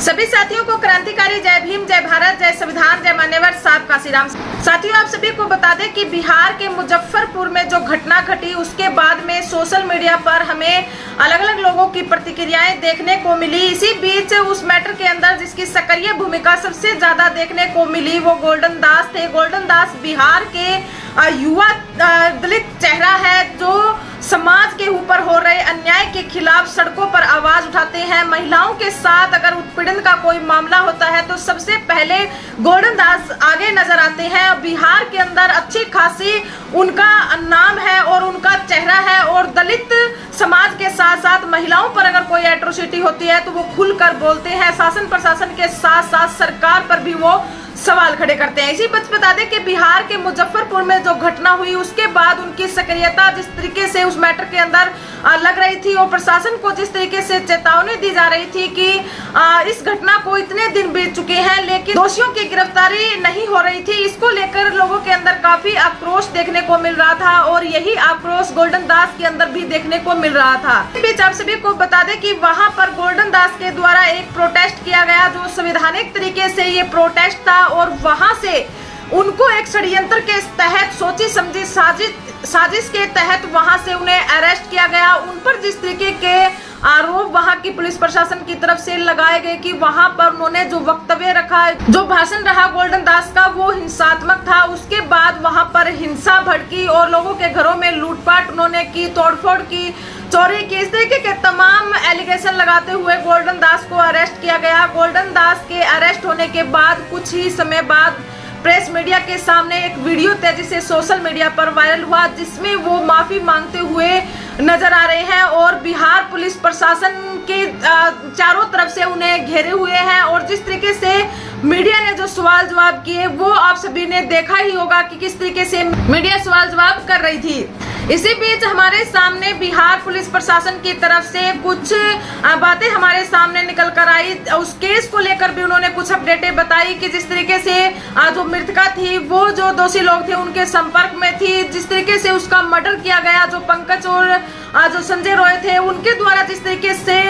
सभी साथियों को क्रांतिकारी जय भीम, जय भारत, जय संविधान, जय मान्यवर साहब काशीराम। साथियों, आप सभी को बता दें कि बिहार के मुजफ्फरपुर में जो घटना घटी उसके बाद में सोशल मीडिया पर हमें अलग अलग लोगों की प्रतिक्रियाएं देखने को मिली। इसी बीच उस मैटर के अंदर जिसकी सक्रिय भूमिका सबसे ज्यादा देखने को मिली वो गोल्डन दास थे। गोल्डन दास बिहार के युवा दलित चेहरा है जो समाज के ऊपर हो रहे अन्याय के खिलाफ सड़कों पर आवाज उठाते हैं। महिलाओं के साथ अगर उत्पीड़न का कोई मामला होता है तो सबसे पहले गोल्डन दास आगे नजर आते हैं। बिहार के अंदर अच्छी खासी उनका नाम है और उनका चेहरा है और दलित समाज के साथ साथ महिलाओं पर अगर कोई एट्रोसिटी होती है तो वो खुलकर बोलते हैं। शासन प्रशासन के साथ साथ सरकार पर भी वो सवाल खड़े करते हैं। इसी बीच बता दें कि बिहार के मुजफ्फरपुर में जो घटना हुई उसके बाद उनकी सक्रियता जिस तरीके से उस मैटर के अंदर लग रही थी और प्रशासन को जिस तरीके से चेतावनी दी जा रही थी कि इस घटना को इतने दिन बीत चुके हैं लेकिन दोषियों की गिरफ्तारी नहीं हो रही थी, इसको लेकर लोगों के अंदर काफी आक्रोश देखने को मिल रहा था और यही आक्रोश गोल्डन दास के अंदर भी देखने को मिल रहा था। इस बीच आप सभी को बता दें कि वहां पर गोल्डन दास के द्वारा एक प्रोटेस्ट किया गया जो संवैधानिक तरीके से ये प्रोटेस्ट था और वहां से उनको एक षड्यंत्र के तहत सोची समझी साजिश के तहत वहां से उन्हें अरेस्ट किया गया। उन पर जिस तरीके के आरोप वहां की पुलिस प्रशासन की तरफ से लगाए गए कि वहां पर उन्होंने जो वक्तव्य रखा, जो भाषण रहा गोल्डन दास का वो हिंसात्मक था। उसके बाद वहां पर हिंसा भड़की और लोगों के घरों में लूटपाट उन्होंने की, तोड़फोड़ की, चोरी की, इस तरीके के तमाम एलिगेशन लगाते हुए गोल्डन दास को अरेस्ट किया गया। गोल्डन दास के अरेस्ट होने के बाद कुछ ही समय बाद प्रेस मीडिया के सामने एक वीडियो तेजी से सोशल मीडिया पर वायरल हुआ जिसमें वो माफी मांगते हुए नजर आ रहे हैं और बिहार पुलिस प्रशासन के चारों तरफ से उन्हें घेरे हुए हैं और जिस तरीके से मीडिया ने जो सवाल जवाब किए वो आप सभी ने देखा ही होगा कि किस तरीके से मीडिया सवाल जवाब कर रही थी। इसी बीच हमारे सामने बिहार पुलिस प्रशासन की तरफ से कुछ बातें हमारे सामने निकल कर आई। उस केस को लेकर भी उन्होंने कुछ अपडेटें बताई कि जिस तरीके से जो मृतका थी वो जो दोषी लोग थे उनके संपर्क में थी, जिस तरीके से उसका मर्डर किया गया, जो पंकज और जो संजय रॉय थे उनके द्वारा जिस तरीके से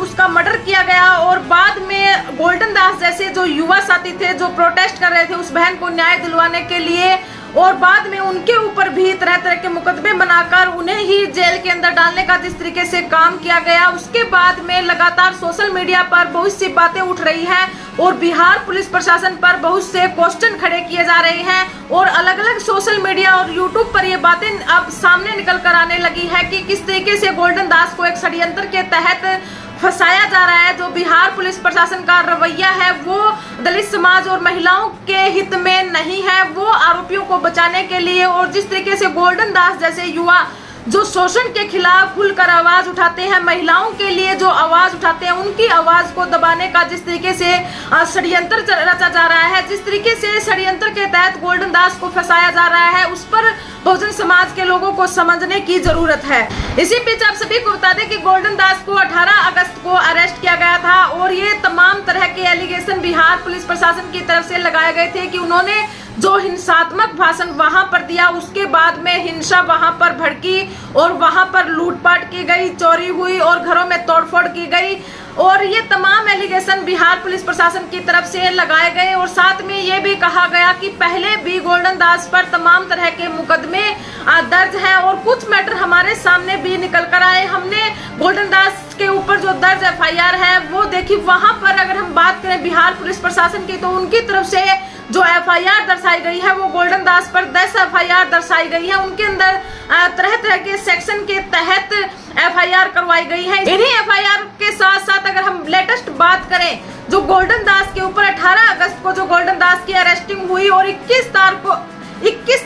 उसका मर्डर किया गया और बाद में गोल्डन दास जैसे जो युवा साथी थे जो प्रोटेस्ट कर रहे थे उस बहन को न्याय दिलवाने के लिए और बाद में उनके ऊपर भी तरह तरह के मुकदमे बनाकर उन्हें ही जेल के अंदर डालने का जिस तरीके से काम किया गया, उसके बाद में लगातार सोशल मीडिया पर बहुत सी बातें उठ रही हैं और बिहार पुलिस प्रशासन पर बहुत से क्वेश्चन खड़े किए जा रहे हैं और अलग अलग सोशल मीडिया और यूट्यूब पर ये बातें अब सामने निकल कर आने लगी है कि किस तरीके से गोल्डन दास को एक षड्यंत्र के तहत फंसाया जा रहा है। जो बिहार पुलिस प्रशासन का रवैया है वो दलित समाज और महिलाओं के हित में नहीं है, वो आरोपियों को बचाने के लिए और जिस तरीके से गोल्डन दास जैसे युवा जो शोषण के खिलाफ खुलकर आवाज उठाते हैं, महिलाओं के लिए जो आवाज उठाते हैं उनकी आवाज को दबाने का जिस तरीके से षड्यंत्र रचा जा रहा है, जिस तरीके से षड्यंत्र के तहत गोल्डन दास को फंसाया जा रहा है उस पर बहुजन समाज के लोगों को समझने की जरूरत है। इसी बीच आप सभी को बता दें कि गोल्डन दास को 18 अगस्त को अरेस्ट किया गया था और ये तमाम तरह के एलिगेशन बिहार पुलिस प्रशासन की तरफ से लगाए गए थे कि उन्होंने जो हिंसात्मक भाषण वहां पर दिया उसके बाद में हिंसा वहां पर भड़की और वहां पर लूटपाट की गई, चोरी हुई और घरों में तोड़फोड़ की गई और ये तमाम एलिगेशन बिहार पुलिस प्रशासन की तरफ से लगाए गए और साथ में ये भी कहा गया कि पहले भी गोल्डन दास पर तमाम तरह के मुकदमे दर्ज हैं और कुछ मैटर हमारे सामने भी निकल कर आए। हमने गोल्डन दास के ऊपर जो दर्ज एफआईआर है वो देखी, वहां पर अगर हम बात करें बिहार पुलिस प्रशासन की तो उनकी तरफ से जो एफआईआर दर्शाई गई है वो गोल्डन दास पर 10 एफआईआर दर्शाई गई है। उनके अंदर तरह तरह के सेक्शन के तहत एफआईआर करवाई गई है। इन्हीं एफआईआर के साथ साथ अगर हम लेटेस्ट बात करें जो गोल्डन दास के ऊपर 18 अगस्त को जो गोल्डन दास की अरेस्टिंग हुई और 21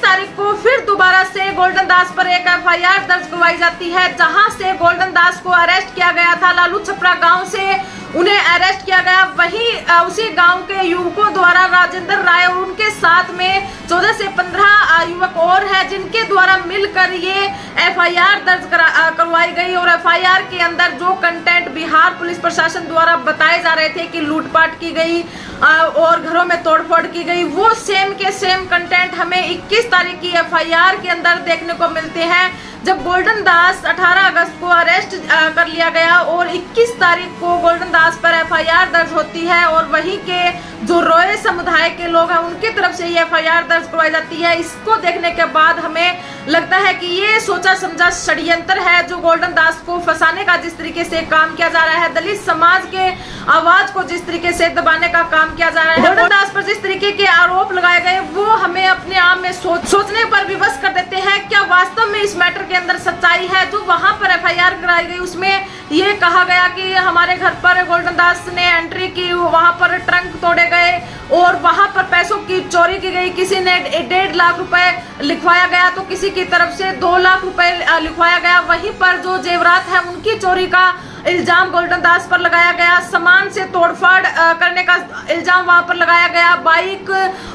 तारीख को फिर दोबारा से गोल्डन दास पर एक एफआईआर दर्ज करवाई जाती है जहां से गोल्डन दास को अरेस्ट किया गया था। लालू छपरा गांव से उन्हें अरेस्ट किया गया। वहीं उसी गांव के युवकों द्वारा राजेंद्र राय और उनके साथ में 14 से 15 युवक और हैं जिनके द्वारा मिलकर ये एफआईआर दर्ज करवाई गई और एफआईआर के अंदर जो कंटेंट बिहार पुलिस प्रशासन द्वारा बताए जा रहे थे कि लूटपाट की गई और घरों में तोड़फोड़ की गई वो सेम के सेम कंटेंट हमें 21 तारीख की एफआईआर के अंदर देखने को मिलते हैं जब गोल्डन दास 18 अगस्त को अरेस्ट कर लिया गया और 21 तारीख को गोल्डन दास पर एफआईआर दर्ज होती है और वहीं के जो रोए समुदाय के लोग हैं उनकी तरफ से ये एफआईआर दर्ज करवाई जाती है। इसको देखने के बाद हमें लगता है कि ये सोचा समझा षड्यंत्र है जो गोल्डन दास को फंसाने का जिस तरीके से काम किया जा रहा है, दलित समाज के आवाज को जिस तरीके से दबाने का काम किया जा रहा है, गोल्डन दास पर जिस तरीके के आरोप लगाए गए वो हमें अपने आप में सोचने पर विवश कर देते हैं। क्या वास्तव में इस मैटर के अंदर सच्चाई है? जो वहां पर एफआईआर कराई गई उसमें ये कहा गया कि हमारे घर पर गोल्डन दास ने एंट्री की, वहां पर ट्रंक तोड़े गए और वहां पर पैसों की चोरी की गई। किसी ने 1.5 लाख रुपए लिखवाया गया तो किसी की तरफ से 2 लाख रुपए लिखवाया गया। वहीं पर जो जेवरात है उनकी चोरी का इल्जाम गोल्डन दास पर लगाया गया। सामान से तोड़फाड़ करने का इल्जाम वहां पर लगाया गया। बाइक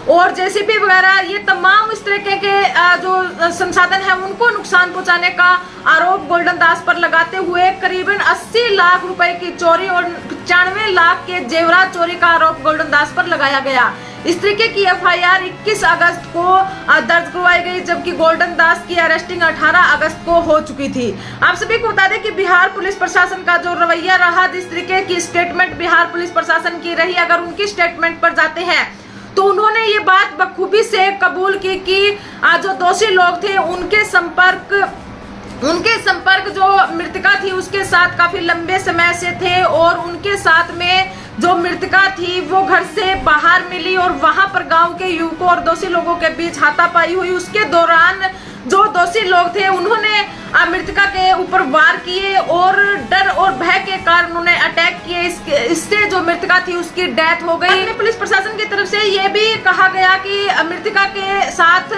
और जेसीबी वगैरह ये तमाम इस तरह के जो संसाधन है उनको नुकसान पहुंचाने का आरोप गोल्डन दास पर लगाते हुए करीबन 80 लाख रुपए की चोरी और 95 लाख के जेवरात चोरी का आरोप गोल्डन दास पर लगाया गया। इस तरीके की एफआईआर 21 अगस्त को दर्ज करवाई गई, जबकि गोल्डन दास की अरेस्टिंग 18 अगस्त को हो चुकी थी। आप सभी को बता दें कि बिहार पुलिस प्रशासन का जो रवैया रहा, जिस तरीके की स्टेटमेंट बिहार पुलिस प्रशासन की रही, अगर उनकी स्टेटमेंट पर जाते हैं तो उन्होंने ये बात बखूबी से कबूल की कि जो दोषी लोग थे उनके संपर्क जो मृतका थी उसके साथ काफी लंबे समय से थे और उनके साथ में जो मृतका थी वो घर से बाहर मिली और वहां पर गांव के युवकों और दोषी लोगों के बीच हाथापाई हुई। उसके दौरान जो दोषी लोग थे उन्होंने मृतका के ऊपर वार किए और डर और भय के कारण उन्होंने अटैक किए। इससे जो मृतका थी उसकी डेथ हो गई। पुलिस प्रशासन की तरफ से ये भी कहा गया कि मृतका के साथ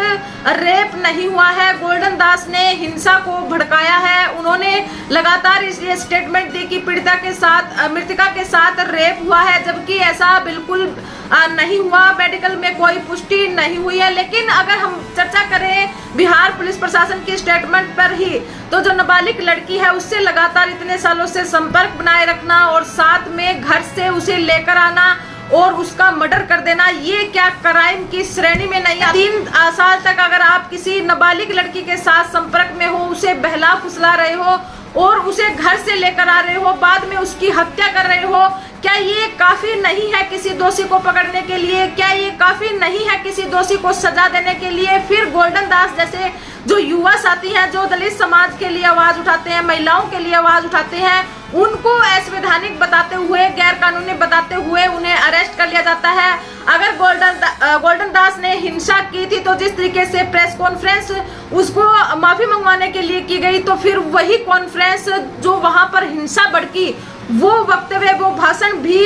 रेप नहीं हुआ है, गोल्डन दास ने हिंसा को भड़काया है। उन्होंने लगातार इसलिए स्टेटमेंट दी कि पीड़िता के साथ मृतका के साथ रेप हुआ है, जबकि ऐसा बिल्कुल नहीं हुआ। मेडिकल में कोई पुष्टि नहीं हुई है। लेकिन अगर हम चर्चा करें बिहार पुलिस प्रशासन की स्टेटमेंट पर ही, तो जो नाबालिग लड़की है उससे लगातार इतने सालों से संपर्क बनाए रखना और साथ में घर से उसे लेकर आना और उसका मर्डर कर देना, ये क्या क्राइम की श्रेणी में नहीं है? 3 साल तक अगर आप किसी नाबालिग लड़की के साथ संपर्क में हो, उसे बहला फुसला रहे हो और उसे घर से लेकर आ रहे हो, बाद में उसकी हत्या कर रहे हो, क्या ये काफी नहीं है किसी दोषी को पकड़ने के लिए? क्या ये काफी नहीं है किसी दोषी को सजा देने के लिए? फिर गोल्डन दास जैसे जो युवा साथी हैं, जो दलित समाज के लिए आवाज उठाते हैं, महिलाओं के लिए आवाज उठाते हैं, उनको असंवैधानिक बताते हुए, गैर कानूनी बताते हुए उन्हें अरेस्ट कर लिया जाता है। अगर गोल्डन दास ने हिंसा की थी तो जिस तरीके से प्रेस कॉन्फ्रेंस उसको माफी मंगवाने के लिए की गई, तो फिर वही कॉन्फ्रेंस जो वहां पर हिंसा भड़की, वो वक्तव्य, वो भाषण भी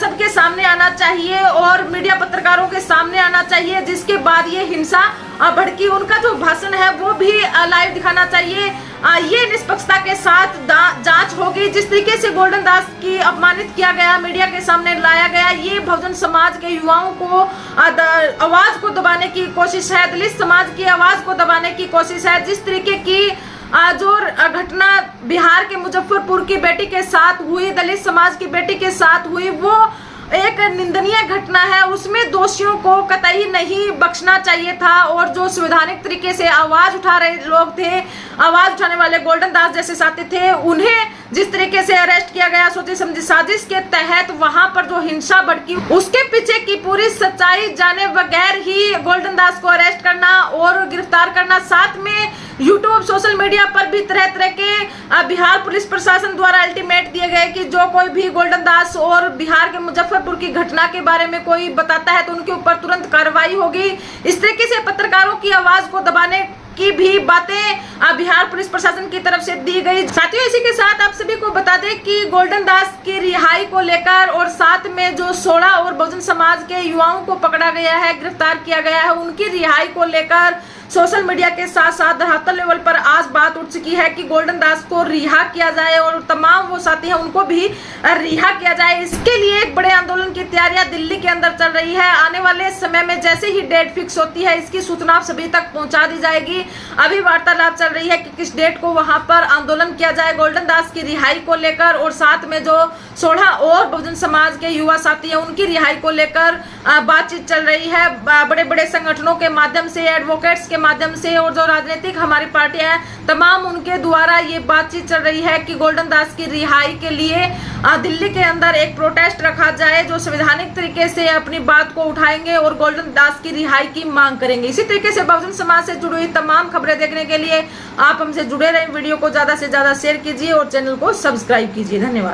सबके सामने आना चाहिए और मीडिया पत्रकारों के सामने आना चाहिए, जिसके बाद ये हिंसा भड़की। उनका जो भाषण है वो भी लाइव दिखाना चाहिए। ये निष्पक्षता के साथ जांच होगी। जिस तरीके से गोल्डन दास की अपमानित किया गया, मीडिया के सामने लाया गया, ये बहुजन समाज के युवाओं को आवाज को दबाने की कोशिश है, दलित समाज की आवाज को दबाने की कोशिश है। जिस तरीके की जो घटना बिहार के मुजफ्फरपुर की बेटी के साथ हुई, दलित समाज की बेटी के साथ हुई, वो एक निंदनीय घटना है। उसमें दोषियों को कतई नहीं बख्शना चाहिए था और जो संवैधानिक तरीके से आवाज उठा रहे लोग थे, आवाज उठाने वाले गोल्डन दास जैसे साथी थे, उन्हें जिस तरीके से अरेस्ट किया गया सोची समझी साजिश के तहत, वहां पर जो हिंसा भड़की, उसके पीछे की पूरी सच्चाई जाने बगैर ही गोल्डन दास को अरेस्ट करना और गिरफ्तार करना, साथ में यूट्यूब सोशल मीडिया पर भी तरह तरह के बिहार पुलिस प्रशासन द्वारा अल्टीमेट दिए गए कि जो कोई भी गोल्डन दास और बिहार के मुजफ्फरपुर की घटना के बारे में कोई बताता है तो उनके ऊपर तुरंत कार्रवाई होगी। इस तरीके से पत्रकारों की आवाज को दबाने की भी बातें बिहार पुलिस प्रशासन की तरफ से दी गई। साथियों, इसी के साथ आप सभी को बता दें कि गोल्डन दास की रिहाई को लेकर और साथ में जो 16 और बहुजन समाज के युवाओं को पकड़ा गया है, गिरफ्तार किया गया है, उनकी रिहाई को लेकर सोशल मीडिया के साथ साथ धरातल लेवल पर आज बात उठ चुकी है कि गोल्डन दास को रिहा किया जाए और तमाम वो साथी हैं उनको भी रिहा किया जाए। इसके लिए एक बड़े आंदोलन की तैयारियां दिल्ली के अंदर चल रही है। आने वाले समय में जैसे ही डेट फिक्स होती है इसकी सूचना आप सभी तक पहुंचा दी जाएगी। अभी वार्तालाप चल रही है कि किस डेट को वहां पर आंदोलन किया जाए गोल्डन दास की रिहाई को लेकर, और साथ में जो 16 और बहुजन समाज के युवा साथी हैं उनकी रिहाई को लेकर बातचीत चल रही है। बड़े बड़े संगठनों के माध्यम से, एडवोकेट्स के माध्यम से और जो राजनीतिक हमारी पार्टियां हैं तमाम उनके द्वारा ये बातचीत चल रही है कि गोल्डन दास की रिहाई के लिए दिल्ली के अंदर एक प्रोटेस्ट रखा जाए, जो संवैधानिक तरीके से अपनी बात को उठाएंगे और गोल्डन दास की रिहाई की मांग करेंगे। इसी तरीके से बहुजन समाज से जुड़ी हुई तमाम खबरें देखने के लिए आप हमसे जुड़े रहें। वीडियो को ज्यादा से ज्यादा शेयर कीजिए और चैनल को सब्सक्राइब कीजिए। धन्यवाद।